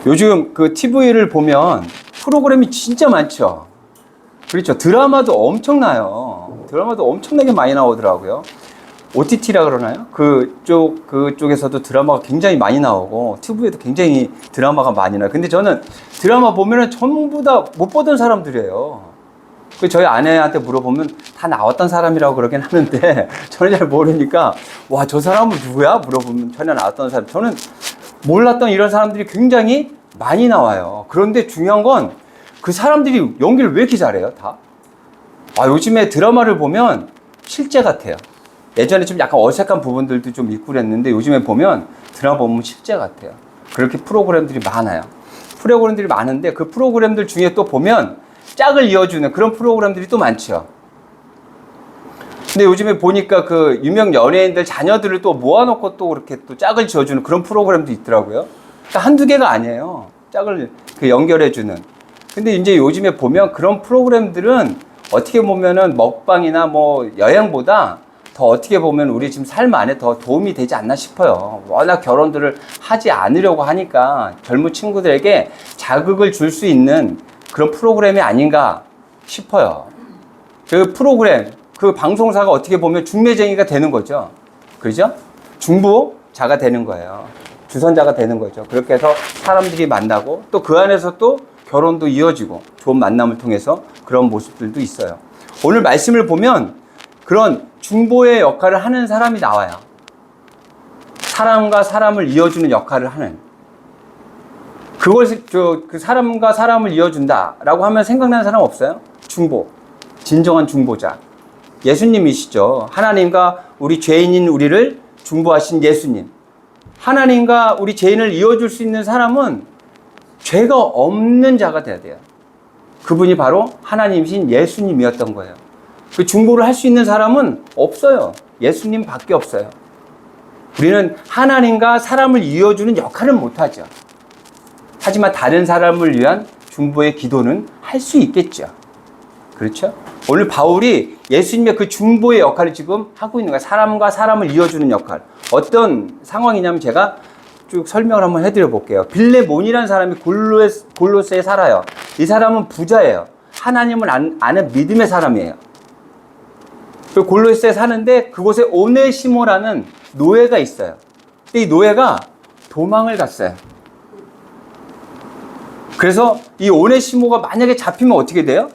요즘 그 TV를 보면 프로그램이 진짜 많죠. 그렇죠. 드라마도 엄청나요. 드라마도 엄청나게 많이 나오더라고요. OTT라 그러나요? 그쪽에서도 드라마가 굉장히 많이 나오고, TV에도 굉장히 드라마가 많이 나와요. 근데 저는 드라마 보면은 전부 다 못 보던 사람들이에요. 저희 아내한테 물어보면 다 나왔던 사람이라고 그러긴 하는데, 저는 잘 모르니까, 와, 저 사람은 누구야? 물어보면 전혀 나왔던 사람. 저는 몰랐던 이런 사람들이 굉장히 많이 나와요. 그런데 중요한 건 그 사람들이 연기를 왜 이렇게 잘해요, 다? 요즘에 드라마를 보면 실제 같아요. 예전에 좀 약간 어색한 부분들도 좀 있고 그랬는데 요즘에 보면 드라마 보면 실제 같아요. 그렇게 프로그램들이 많아요. 프로그램들이 많은데 그 프로그램들 중에 또 보면 짝을 이어주는 그런 프로그램들이 또 많죠. 근데 요즘에 보니까 그 유명 연예인들 자녀들을 또 모아놓고 또 그렇게 또 짝을 지어주는 그런 프로그램도 있더라고요. 그러니까 한두 개가 아니에요. 짝을 그 연결해주는. 근데 이제 요즘에 보면 그런 프로그램들은 어떻게 보면은 먹방이나 뭐 여행보다 더 어떻게 보면 우리 지금 삶 안에 더 도움이 되지 않나 싶어요. 워낙 결혼들을 하지 않으려고 하니까 젊은 친구들에게 자극을 줄 수 있는 그런 프로그램이 아닌가 싶어요. 그 프로그램, 그 방송사가 어떻게 보면 중매쟁이가 되는 거죠. 그죠? 중보자가 되는 거예요. 주선자가 되는 거죠. 그렇게 해서 사람들이 만나고 또 그 안에서 또 결혼도 이어지고 좋은 만남을 통해서 그런 모습들도 있어요. 오늘 말씀을 보면 그런 중보의 역할을 하는 사람이 나와요. 사람과 사람을 이어주는 역할을 하는. 그것을 그 사람과 사람을 이어준다라고 하면 생각나는 사람 없어요? 중보. 진정한 중보자. 예수님이시죠. 하나님과 우리 죄인인 우리를 중보하신 예수님. 하나님과 우리 죄인을 이어줄 수 있는 사람은 죄가 없는 자가 돼야 돼요. 그분이 바로 하나님이신 예수님이었던 거예요. 그 중보를 할 수 있는 사람은 없어요. 예수님 밖에 없어요. 우리는 하나님과 사람을 이어주는 역할은 못하죠. 하지만 다른 사람을 위한 중보의 기도는 할 수 있겠죠. 그렇죠? 오늘 바울이 예수님의 그 중보의 역할을 지금 하고 있는 거예요. 사람과 사람을 이어주는 역할. 어떤 상황이냐면 제가 쭉 설명을 한번 해드려 볼게요. 빌레몬이라는 사람이 골로새에 살아요. 이 사람은 부자예요. 하나님을 아는 믿음의 사람이에요. 그리고 골로새에 사는데 그곳에 오네시모라는 노예가 있어요. 근데 이 노예가 도망을 갔어요. 그래서 이 오네시모가 만약에 잡히면 어떻게 돼요?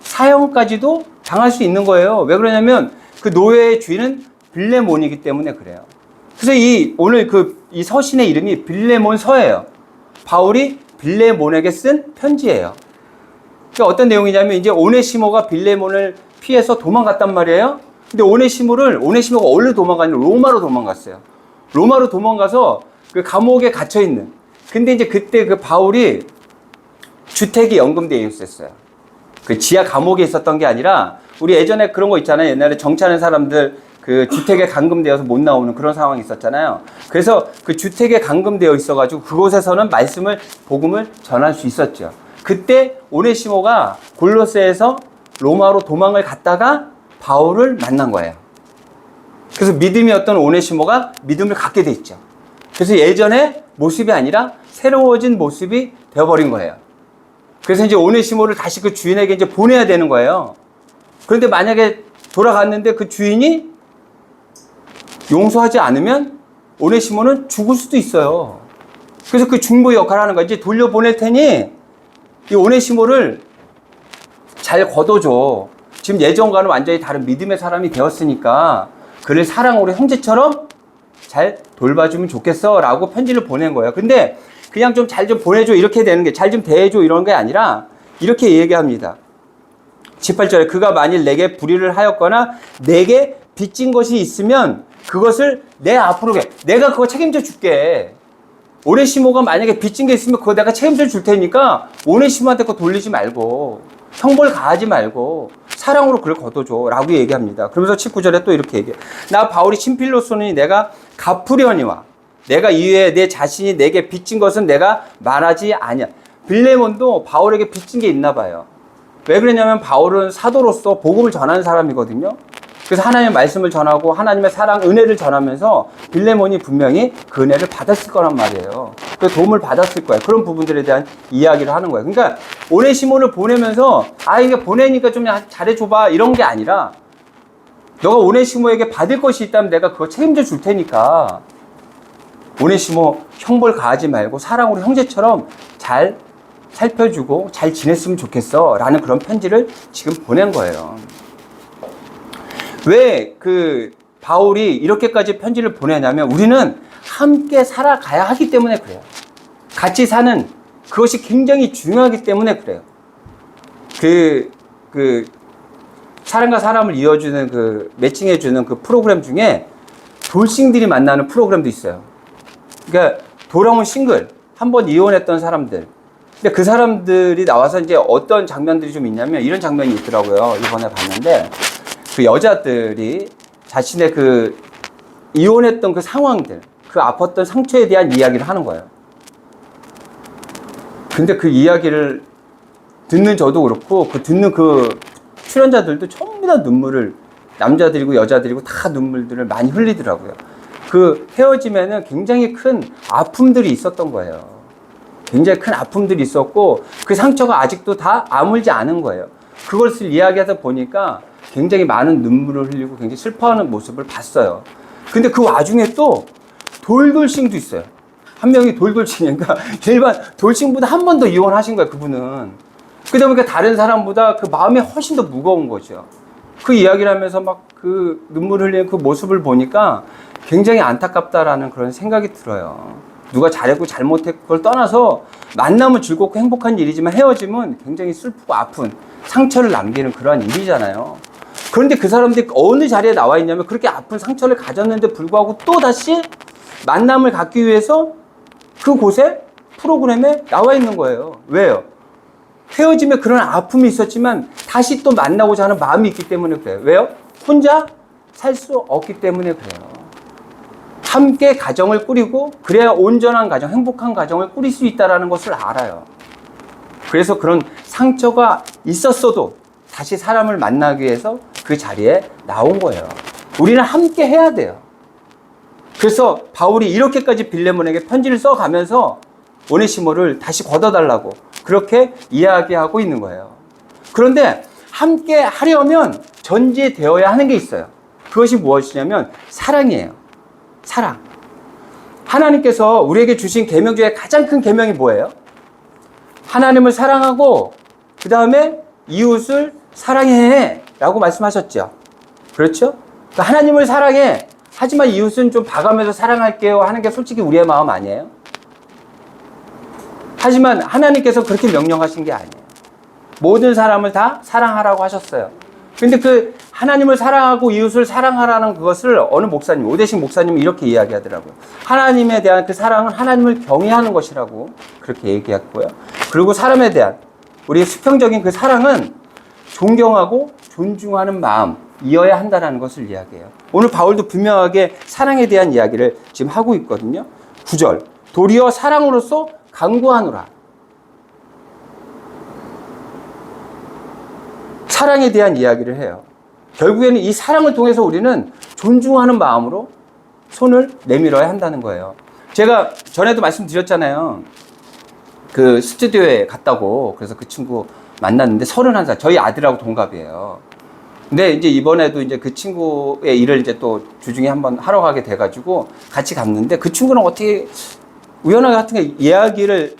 사형까지도 당할 수 있는 거예요. 왜 그러냐면 그 노예의 주인은 빌레몬이기 때문에 그래요. 그래서 오늘 이 서신의 이름이 빌레몬 서예요. 바울이 빌레몬에게 쓴 편지예요. 그러니까 어떤 내용이냐면 이제 오네시모가 빌레몬을 피해서 도망갔단 말이에요. 근데 오네시모가 어디로 도망갔냐면 로마로 도망갔어요. 로마로 도망가서 그 감옥에 갇혀 있는. 근데 이제 그때 그 바울이 주택이 연금되어 있었어요. 그 지하 감옥에 있었던 게 아니라 우리 예전에 그런 거 있잖아요. 옛날에 정치하는 사람들 그 주택에 감금되어서 못 나오는 그런 상황이 있었잖아요. 그래서 그 주택에 감금되어 있어가지고 그곳에서는 복음을 전할 수 있었죠. 그때 오네시모가 골로새에서 로마로 도망을 갔다가 바울을 만난 거예요. 그래서 믿음이 어떤 오네시모가 믿음을 갖게 돼 있죠. 그래서 예전의 모습이 아니라 새로워진 모습이 되어버린 거예요. 그래서 이제 오네시모를 다시 그 주인에게 이제 보내야 되는 거예요. 그런데 만약에 돌아갔는데 그 주인이 용서하지 않으면 오네시모는 죽을 수도 있어요. 그래서 그 중보의 역할을 하는 거야. 이제 돌려보낼 테니 이 오네시모를 잘 걷어줘. 지금 예전과는 완전히 다른 믿음의 사람이 되었으니까 그를 사랑으로 형제처럼 잘 돌봐주면 좋겠어 라고 편지를 보낸 거예요. 근데 그냥 좀 잘 좀 보내줘 이렇게 되는 게 잘 좀 대해줘 이런 게 아니라 이렇게 얘기합니다. 18절에 그가 만일 내게 불의를 하였거나 내게 빚진 것이 있으면 그것을 내 앞으로 해. 내가 그거 책임져 줄게. 오네시모가 만약에 빚진 게 있으면 그거 내가 책임져 줄 테니까 오네시모한테 그거 돌리지 말고 형벌 가하지 말고 사랑으로 그걸 걷어줘 라고 얘기합니다. 그러면서 19절에 또 이렇게 얘기해. 나 바울이 친필로서니 내가 갚으려니와 내가 이외에 내 자신이 내게 빚진 것은 내가 말하지 아니야. 빌레몬도 바울에게 빚진 게 있나 봐요. 왜 그러냐면 바울은 사도로서 복음을 전하는 사람이거든요. 그래서 하나님의 말씀을 전하고 하나님의 사랑, 은혜를 전하면서 빌레몬이 분명히 그 은혜를 받았을 거란 말이에요. 그 도움을 받았을 거예요. 그런 부분들에 대한 이야기를 하는 거예요. 그러니까 오네시모를 보내면서 이게 보내니까 좀 잘해줘봐 이런 게 아니라 너가 오네시모에게 받을 것이 있다면 내가 그거 책임져 줄 테니까 오네시모 형벌 가하지 말고 사랑으로 형제처럼 잘 살펴주고 잘 지냈으면 좋겠어 라는 그런 편지를 지금 보낸 거예요. 왜 그 바울이 이렇게까지 편지를 보내냐면 우리는 함께 살아가야 하기 때문에 그래요. 같이 사는 그것이 굉장히 중요하기 때문에 그래요. 사람과 사람을 이어주는 매칭해주는 그 프로그램 중에 돌싱들이 만나는 프로그램도 있어요. 그러니까 돌아온 싱글, 한번 이혼했던 사람들. 근데 그 사람들이 나와서 이제 어떤 장면들이 좀 있냐면 이런 장면이 있더라고요. 이번에 봤는데 그 여자들이 자신의 이혼했던 그 상황들, 그 아팠던 상처에 대한 이야기를 하는 거예요. 근데 그 이야기를 듣는 저도 그렇고 듣는 출연자들도 전부 다 눈물을, 남자들이고 여자들이고 다 눈물들을 많이 흘리더라고요. 그 헤어짐에는 굉장히 큰 아픔들이 있었던 거예요. 굉장히 큰 아픔들이 있었고 그 상처가 아직도 다 아물지 않은 거예요. 그것을 이야기하다 보니까 굉장히 많은 눈물을 흘리고 굉장히 슬퍼하는 모습을 봤어요. 근데 그 와중에 또 돌돌싱도 있어요. 한 명이 돌돌싱이니까 일반 돌싱보다 한 번 더 이혼하신 거예요, 그분은. 그러다 보니까 다른 사람보다 그 마음이 훨씬 더 무거운 거죠. 그 이야기를 하면서 막 그 눈물 흘리는 그 모습을 보니까 굉장히 안타깝다라는 그런 생각이 들어요. 누가 잘했고 잘못했고 그걸 떠나서 만남은 즐겁고 행복한 일이지만 헤어짐은 굉장히 슬프고 아픈 상처를 남기는 그러한 일이잖아요. 그런데 그 사람들이 어느 자리에 나와 있냐면 그렇게 아픈 상처를 가졌는데 불구하고 또 다시 만남을 갖기 위해서 그곳에 프로그램에 나와 있는 거예요. 왜요? 헤어짐에 그런 아픔이 있었지만 다시 또 만나고자 하는 마음이 있기 때문에 그래요. 왜요? 혼자 살 수 없기 때문에 그래요. 함께 가정을 꾸리고 그래야 온전한 가정, 행복한 가정을 꾸릴 수 있다는 것을 알아요. 그래서 그런 상처가 있었어도 다시 사람을 만나기 위해서 그 자리에 나온 거예요. 우리는 함께 해야 돼요. 그래서 바울이 이렇게까지 빌레몬에게 편지를 써가면서 오네시모를 다시 걷어달라고 그렇게 이야기하고 있는 거예요. 그런데 함께 하려면 전제되어야 하는 게 있어요. 그것이 무엇이냐면 사랑이에요. 사랑. 하나님께서 우리에게 주신 계명 중에 가장 큰 계명이 뭐예요? 하나님을 사랑하고 그 다음에 이웃을 사랑해 라고 말씀하셨죠. 그렇죠? 그러니까 하나님을 사랑해, 하지만 이웃은 좀 봐가면서 사랑할게요 하는 게 솔직히 우리의 마음 아니에요? 하지만 하나님께서 그렇게 명령하신 게 아니에요. 모든 사람을 다 사랑하라고 하셨어요. 근데 그 하나님을 사랑하고 이웃을 사랑하라는 그것을 어느 목사님, 오대식 목사님이 이렇게 이야기하더라고요. 하나님에 대한 그 사랑은 하나님을 경외하는 것이라고 그렇게 얘기했고요. 그리고 사람에 대한 우리의 수평적인 그 사랑은 존경하고 존중하는 마음이어야 한다는 것을 이야기해요. 오늘 바울도 분명하게 사랑에 대한 이야기를 지금 하고 있거든요. 9절. 도리어 사랑으로서 강구하노라. 사랑에 대한 이야기를 해요. 결국에는 이 사랑을 통해서 우리는 존중하는 마음으로 손을 내밀어야 한다는 거예요. 제가 전에도 말씀드렸잖아요. 그 스튜디오에 갔다고. 그래서 그 친구 만났는데 31살. 저희 아들하고 동갑이에요. 근데 이제 이번에도 이제 그 친구의 일을 이제 또 주중에 한번 하러 가게 돼가지고 같이 갔는데 그 친구는 어떻게 우연하게 같은 게 이야기를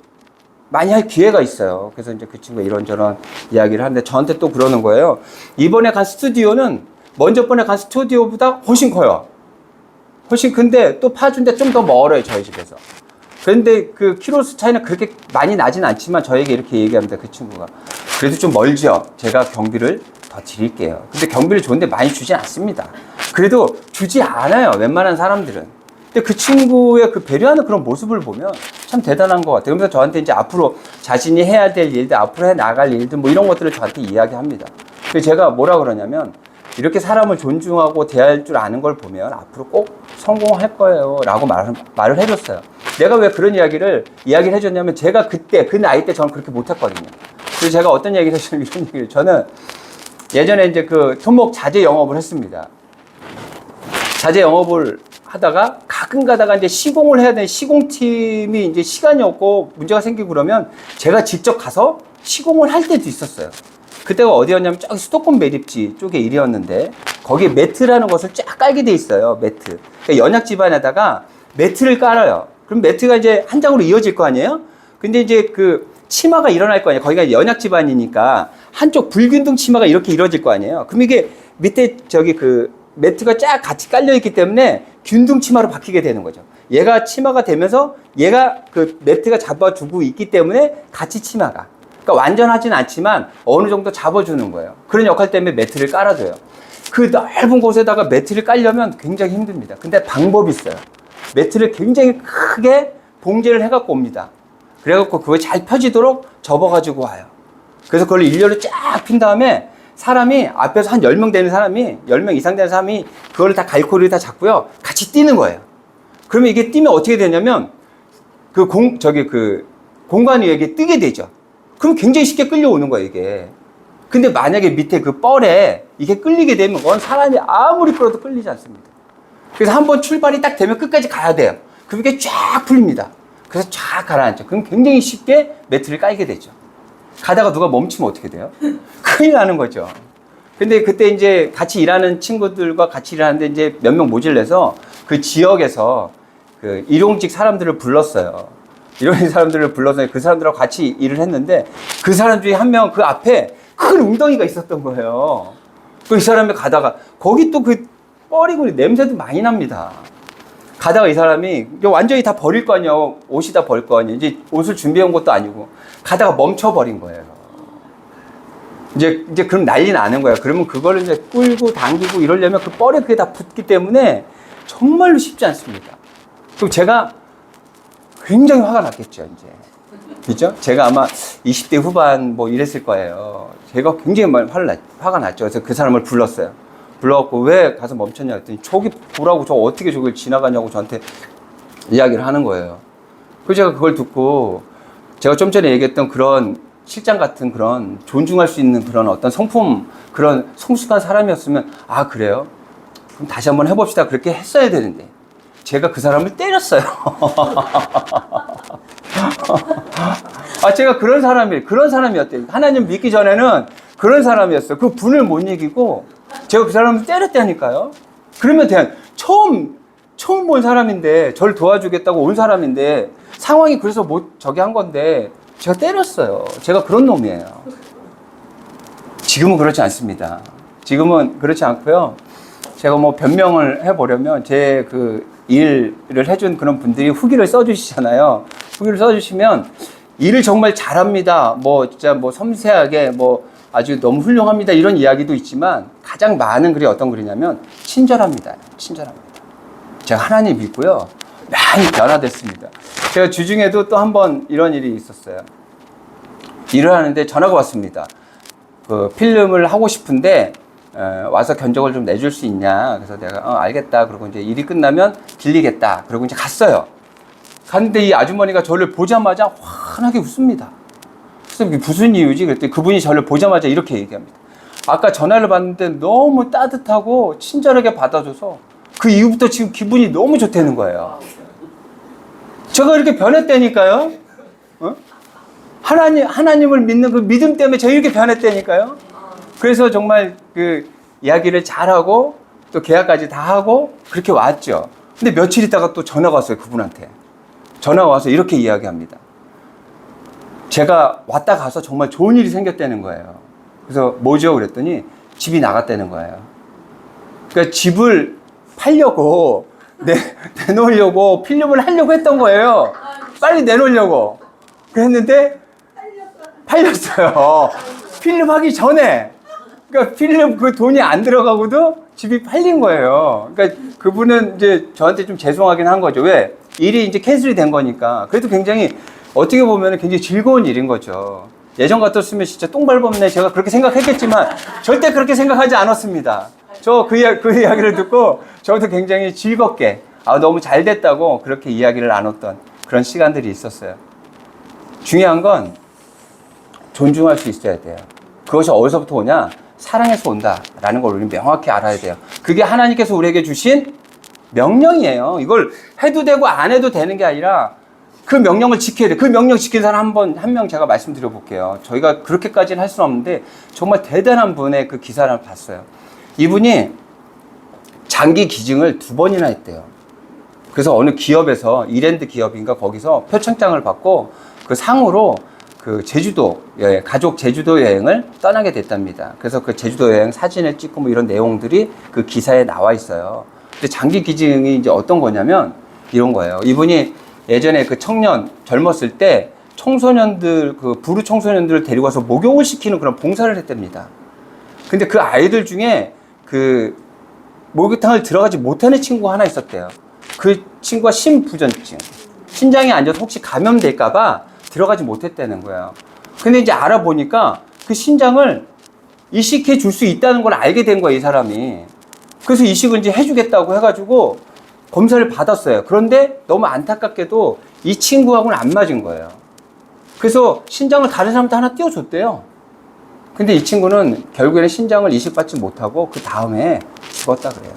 많이 할 기회가 있어요. 그래서 이제 그 친구가 이런저런 이야기를 하는데 저한테 또 그러는 거예요. 이번에 간 스튜디오는 먼저 번에 간 스튜디오보다 훨씬 커요. 훨씬 큰데 또 파주인데 좀 더 멀어요, 저희 집에서. 그런데 그 키로수 차이는 그렇게 많이 나진 않지만 저에게 이렇게 얘기합니다, 그 친구가. 그래도 좀 멀죠? 제가 경비를 더 드릴게요. 근데 경비를 좋은데 많이 주진 않습니다. 그래도 주지 않아요, 웬만한 사람들은. 근데 그 친구의 그 배려하는 그런 모습을 보면 참 대단한 것 같아요. 그러면서 저한테 이제 앞으로 자신이 해야 될 일들, 앞으로 해 나갈 일들 뭐 이런 것들을 저한테 이야기합니다. 그래서 제가 뭐라 그러냐면 이렇게 사람을 존중하고 대할 줄 아는 걸 보면 앞으로 꼭 성공할 거예요 라고 말을 해줬어요. 내가 왜 그런 이야기를 해줬냐면 제가 그때 그 나이 때 저는 그렇게 못했거든요. 그래서 제가 어떤 얘기를 했냐면 이런 얘기를 저는 예전에 이제 그 토목 자재 영업을 했습니다. 자재 영업을 하다가 가끔 가다가 이제 시공을 해야 되는 시공팀이 이제 시간이 없고 문제가 생기고 그러면 제가 직접 가서 시공을 할 때도 있었어요. 그때가 어디였냐면 저기 수도권 매립지 쪽에 일이었는데 거기에 매트라는 것을 쫙 깔게 돼 있어요. 매트. 그러니까 연약 집안에다가 매트를 깔아요. 그럼 매트가 이제 한 장으로 이어질 거 아니에요? 근데 이제 그 치마가 일어날 거 아니에요. 거기가 연약 집안이니까 한쪽 불균등 치마가 이렇게 이루어질 거 아니에요. 그럼 이게 밑에 저기 그 매트가 쫙 같이 깔려 있기 때문에 균등 치마로 바뀌게 되는 거죠. 얘가 치마가 되면서 얘가 그 매트가 잡아주고 있기 때문에 같이 치마가. 그러니까 완전하진 않지만 어느 정도 잡아주는 거예요. 그런 역할 때문에 매트를 깔아줘요. 그 넓은 곳에다가 매트를 깔려면 굉장히 힘듭니다. 근데 방법이 있어요. 매트를 굉장히 크게 봉제를 해갖고 옵니다. 그래갖고 그거 잘 펴지도록 접어가지고 와요. 그래서 그걸 일렬로 쫙 핀 다음에 사람이 앞에서 한 10명 되는 사람이 10명 이상 되는 사람이 그걸 다 갈고리를 다 잡고요. 같이 뛰는 거예요. 그러면 이게 뛰면 어떻게 되냐면 그 공간 위에 이게 뜨게 되죠. 그럼 굉장히 쉽게 끌려오는 거예요, 이게. 근데 만약에 밑에 그 뻘에 이게 끌리게 되면 그건 사람이 아무리 끌어도 끌리지 않습니다. 그래서 한번 출발이 딱 되면 끝까지 가야 돼요. 그럼 이게 쫙 풀립니다. 그래서 쫙 가라앉죠. 그럼 굉장히 쉽게 매트를 깔게 되죠. 가다가 누가 멈추면 어떻게 돼요? 큰일 나는 거죠. 근데 그때 이제 같이 일하는 친구들과 같이 일하는데 이제 몇 명 모질래서 그 지역에서 그 일용직 사람들을 불렀어요. 일용직 사람들을 불러서 그 사람들하고 같이 일을 했는데 그 사람 중에 한 명 그 앞에 큰 웅덩이가 있었던 거예요. 그 이 사람이 가다가 거기 또 그 뻘이고 냄새도 많이 납니다. 가다가 이 사람이 완전히 다 버릴 거 아니에요. 옷이 다 버릴 거 아니에요. 이제 옷을 준비해 온 것도 아니고 가다가 멈춰버린 거예요. 이제 그럼 난리 나는 거예요. 그러면 그거를 이제 끌고 당기고 이러려면 그 뻘에 그게 다 붙기 때문에 정말로 쉽지 않습니다. 그럼 제가 굉장히 화가 났겠죠, 이제. 그죠? 제가 아마 20대 후반 뭐 이랬을 거예요. 제가 굉장히 화가 났죠. 그래서 그 사람을 불렀어요. 불러갖고 왜 가서 멈췄냐 했더니 저기 보라고 저 어떻게 저걸 지나가냐고 저한테 이야기를 하는 거예요. 그래서 제가 그걸 듣고 제가 좀 전에 얘기했던 그런 실장 같은 그런 존중할 수 있는 그런 어떤 성품, 그런 성숙한 사람이었으면 아, 그래요? 그럼 다시 한번 해봅시다. 그렇게 했어야 되는데 제가 그 사람을 때렸어요. 아, 제가 그런 사람이었대요. 하나님 믿기 전에는 그런 사람이었어요. 그 분을 못 이기고 제가 그 사람을 때렸다니까요. 그러면 처음 본 사람인데 저를 도와주겠다고 온 사람인데 상황이 그래서 저기 한 건데 제가 때렸어요. 제가 그런 놈이에요. 지금은 그렇지 않습니다. 지금은 그렇지 않고요. 제가 뭐 변명을 해보려면 제 그 일을 해준 그런 분들이 후기를 써주시잖아요. 후기를 써주시면 일을 정말 잘합니다. 뭐 진짜 뭐 섬세하게 뭐 아주 너무 훌륭합니다. 이런 이야기도 있지만 가장 많은 글이 어떤 글이냐면 친절합니다. 친절합니다. 제가 하나님 믿고요. 많이 변화됐습니다. 제가 주중에도 또 한 번 이런 일이 있었어요. 일을 하는데 전화가 왔습니다. 그 필름을 하고 싶은데 와서 견적을 좀 내줄 수 있냐. 그래서 내가 알겠다. 그러고 이제 일이 끝나면 빌리겠다. 그러고 이제 갔어요. 갔는데 이 아주머니가 저를 보자마자 환하게 웃습니다. 그래서 무슨 이유지? 그랬더니 그분이 저를 보자마자 이렇게 얘기합니다. 아까 전화를 받는데 너무 따뜻하고 친절하게 받아줘서 그 이후부터 지금 기분이 너무 좋다는 거예요. 제가 이렇게 변했다니까요. 어? 하나님을 믿는 그 믿음 때문에 제가 이렇게 변했다니까요. 그래서 정말 그 이야기를 잘하고 또 계약까지 다 하고 그렇게 왔죠. 근데 며칠 있다가 또 전화가 왔어요. 그분한테. 전화가 와서 이렇게 이야기합니다. 제가 왔다 가서 정말 좋은 일이 생겼다는 거예요. 그래서 뭐죠? 그랬더니 집이 나갔다는 거예요. 그러니까 집을 팔려고 내놓으려고 필름을 하려고 했던 거예요. 빨리 내놓으려고. 그랬는데 팔렸어요. 필름 하기 전에. 그러니까 필름 그 돈이 안 들어가고도 집이 팔린 거예요. 그러니까 그분은 이제 저한테 좀 죄송하긴 한 거죠. 왜? 일이 이제 캔슬이 된 거니까. 그래도 굉장히 어떻게 보면 굉장히 즐거운 일인 거죠. 예전 같았으면 진짜 똥 밟았네. 제가 그렇게 생각했겠지만 절대 그렇게 생각하지 않았습니다. 저 그 이야기를 듣고 저도 굉장히 즐겁게 너무 잘 됐다고 그렇게 이야기를 나눴던 그런 시간들이 있었어요. 중요한 건 존중할 수 있어야 돼요. 그것이 어디서부터 오냐? 사랑에서 온다라는 걸 우리는 명확히 알아야 돼요. 그게 하나님께서 우리에게 주신 명령이에요. 이걸 해도 되고 안 해도 되는 게 아니라 그 명령을 지켜야 돼. 그 명령 지킨 사람 한 명 제가 말씀드려 볼게요. 저희가 그렇게까지는 할 수는 없는데 정말 대단한 분의 그 기사를 봤어요. 이분이 장기 기증을 2번이나 했대요. 그래서 어느 기업에서 이랜드 기업인가 거기서 표창장을 받고 그 상으로 그 제주도 여행, 가족 제주도 여행을 떠나게 됐답니다. 그래서 그 제주도 여행 사진을 찍고 뭐 이런 내용들이 그 기사에 나와 있어요. 근데 장기 기증이 이제 어떤 거냐면 이런 거예요. 이분이 예전에 그 청년 젊었을 때 청소년들 그 부르 청소년들을 데리고 와서 목욕을 시키는 그런 봉사를 했답니다. 근데 그 아이들 중에 그 목욕탕을 들어가지 못하는 친구가 하나 있었대요. 그 친구가 심부전증, 신장에 앉아서 혹시 감염될까봐 들어가지 못했다는 거예요. 근데 이제 알아보니까 그 신장을 이식해 줄 수 있다는 걸 알게 된 거예요, 이 사람이. 그래서 이식을 이제 해주겠다고 해가지고 검사를 받았어요. 그런데 너무 안타깝게도 이 친구하고는 안 맞은 거예요. 그래서 신장을 다른 사람한테 하나 띄워줬대요. 근데 이 친구는 결국에는 신장을 이식받지 못하고 그 다음에 죽었다 그래요.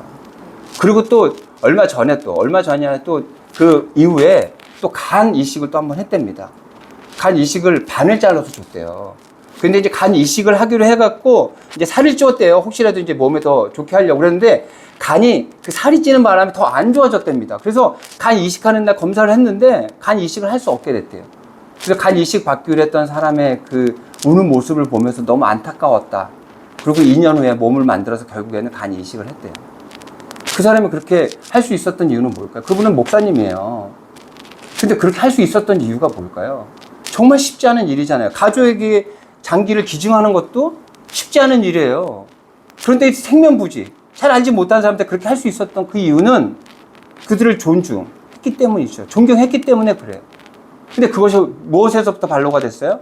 그리고 또 얼마 전에 또 그 이후에 또 간 이식을 또 한번 했답니다. 간 이식을 반을 잘라서 줬대요. 근데 이제 간 이식을 하기로 해갖고 이제 살을 찌웠대요. 혹시라도 이제 몸에 더 좋게 하려고 그랬는데 간이 그 살이 찌는 바람에 더 안 좋아졌답니다. 그래서 간 이식하는 날 검사를 했는데 간 이식을 할 수 없게 됐대요. 그래서 간 이식 받기로 했던 사람의 그 우는 모습을 보면서 너무 안타까웠다. 그리고 2년 후에 몸을 만들어서 결국에는 간 이식을 했대요. 그 사람이 그렇게 할 수 있었던 이유는 뭘까요? 그분은 목사님이에요. 근데 그렇게 할 수 있었던 이유가 뭘까요? 정말 쉽지 않은 일이잖아요. 가족에게 장기를 기증하는 것도 쉽지 않은 일이에요. 그런데 생면부지, 잘 알지 못하는 사람한테 그렇게 할 수 있었던 그 이유는 그들을 존중했기 때문이죠. 존경했기 때문에 그래요. 근데 그것이 무엇에서부터 발로가 됐어요?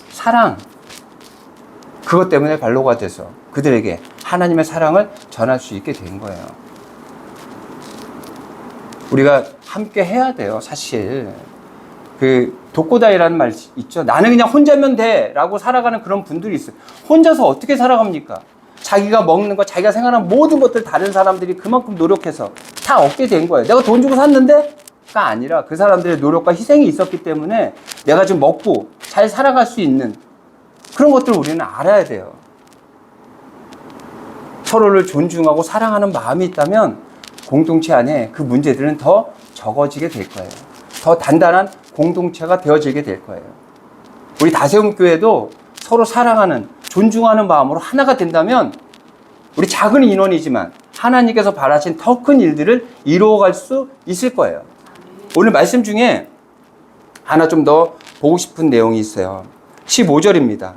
사랑. 그것 때문에 발로가 돼서 그들에게 하나님의 사랑을 전할 수 있게 된 거예요. 우리가 함께 해야 돼요, 사실. 그 독고다이라는 말 있죠. 나는 그냥 혼자면 돼 라고 살아가는 그런 분들이 있어요. 혼자서 어떻게 살아갑니까? 자기가 먹는 거, 자기가 생각하는 모든 것들 다른 사람들이 그만큼 노력해서 다 얻게 된 거예요. 내가 돈 주고 샀는데? 가 아니라 그 사람들의 노력과 희생이 있었기 때문에 내가 지금 먹고 잘 살아갈 수 있는 그런 것들을 우리는 알아야 돼요. 서로를 존중하고 사랑하는 마음이 있다면 공동체 안에 그 문제들은 더 적어지게 될 거예요. 더 단단한 공동체가 되어지게 될 거예요. 우리 다세움교회도 서로 사랑하는, 존중하는 마음으로 하나가 된다면 우리 작은 인원이지만 하나님께서 바라신 더 큰 일들을 이루어갈 수 있을 거예요. 오늘 말씀 중에 하나 좀 더 보고 싶은 내용이 있어요. 15절입니다.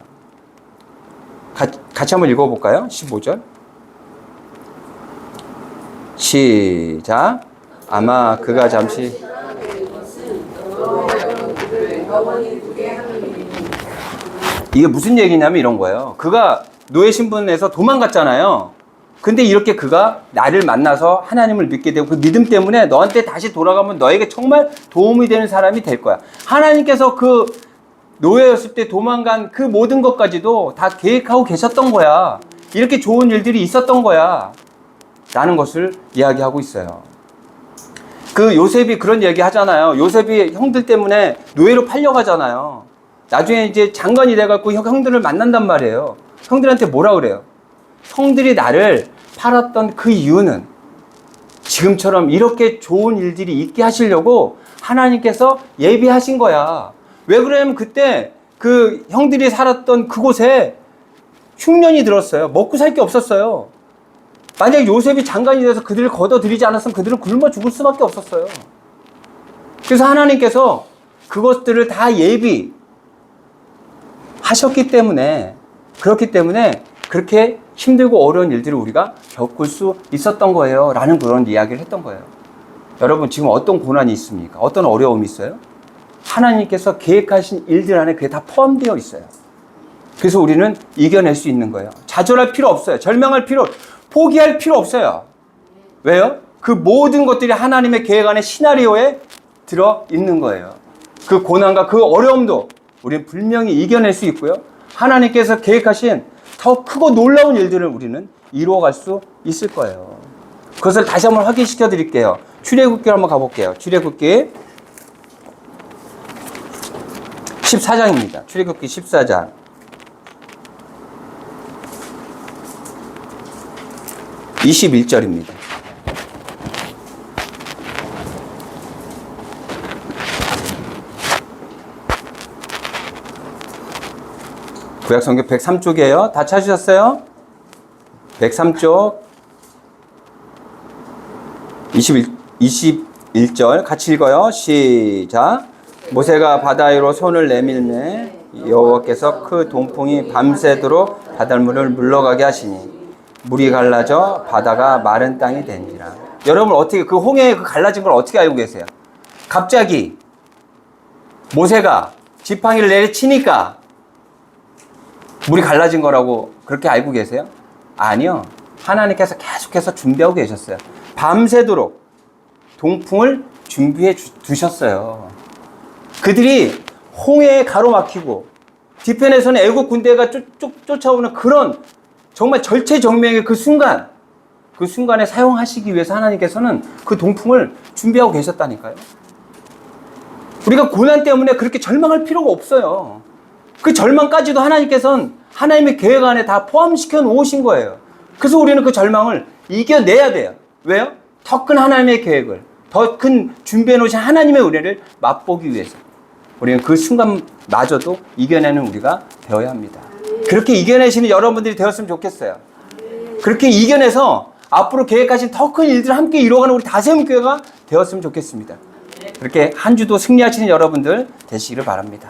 같이 한번 읽어볼까요? 15절. 시작. 아마 그가 잠시 이게 무슨 얘기냐면 이런 거예요. 그가 노예 신분에서 도망갔잖아요. 근데 이렇게 그가 나를 만나서 하나님을 믿게 되고 그 믿음 때문에 너한테 다시 돌아가면 너에게 정말 도움이 되는 사람이 될 거야. 하나님께서 그 노예였을 때 도망간 그 모든 것까지도 다 계획하고 계셨던 거야. 이렇게 좋은 일들이 있었던 거야. 라는 것을 이야기하고 있어요. 그 요셉이 그런 얘기 하잖아요. 요셉이 형들 때문에 노예로 팔려가잖아요. 나중에 이제 장관이 돼갖고 형들을 만난단 말이에요. 형들한테 뭐라 그래요? 형들이 나를 팔았던 그 이유는 지금처럼 이렇게 좋은 일들이 있게 하시려고 하나님께서 예비하신 거야. 왜 그러냐면 그때 그 형들이 살았던 그곳에 흉년이 들었어요. 먹고 살 게 없었어요. 만약 요셉이 장관이 돼서 그들을 걷어들이지 않았으면 그들은 굶어 죽을 수밖에 없었어요. 그래서 하나님께서 그것들을 다 예비하셨기 때문에 그렇기 때문에 그렇게 힘들고 어려운 일들을 우리가 겪을 수 있었던 거예요. 라는 그런 이야기를 했던 거예요. 여러분 지금 어떤 고난이 있습니까? 어떤 어려움이 있어요? 하나님께서 계획하신 일들 안에 그게 다 포함되어 있어요. 그래서 우리는 이겨낼 수 있는 거예요. 좌절할 필요 없어요. 절망할 필요, 포기할 필요 없어요. 왜요? 그 모든 것들이 하나님의 계획 안에 시나리오에 들어있는 거예요. 그 고난과 그 어려움도 우리는 분명히 이겨낼 수 있고요. 하나님께서 계획하신 더 크고 놀라운 일들을 우리는 이루어갈 수 있을 거예요. 그것을 다시 한번 확인시켜 드릴게요. 출애굽기로 한번 가볼게요. 출애굽기 14장입니다. 출애굽기 14장. (21절입니다) 구약성경 103쪽이에요. 다 찾으셨어요? 103쪽 21절 같이 읽어요. 시작. 모세가 바다 위로 손을 내밀매 여호와께서 그 동풍이 밤새도록 바닷물을 물러가게 하시니 물이 갈라져 바다가 마른 땅이 된지라. 여러분 어떻게 그 홍해 그 갈라진 걸 어떻게 알고 계세요? 갑자기 모세가 지팡이를 내리치니까 물이 갈라진 거라고 그렇게 알고 계세요? 아니요. 하나님께서 계속해서 준비하고 계셨어요. 밤새도록 동풍을 준비해 두셨어요. 그들이 홍해에 가로막히고 뒤편에서는 애국 군대가 쫓아오는 그런 정말 절체절명의 그 순간에 사용하시기 위해서 하나님께서는 그 동풍을 준비하고 계셨다니까요. 우리가 고난 때문에 그렇게 절망할 필요가 없어요. 그 절망까지도 하나님께서는 하나님의 계획 안에 다 포함시켜 놓으신 거예요. 그래서 우리는 그 절망을 이겨내야 돼요. 왜요? 더 큰 하나님의 계획을, 더 큰 준비해 놓으신 하나님의 은혜를 맛보기 위해서 우리는 그 순간마저도 이겨내는 우리가 되어야 합니다. 그렇게 이겨내시는 여러분들이 되었으면 좋겠어요. 그렇게 이겨내서 앞으로 계획하신 더 큰 일들을 함께 이루어가는 우리 다세움교회가 되었으면 좋겠습니다. 그렇게 한 주도 승리하시는 여러분들 되시기를 바랍니다.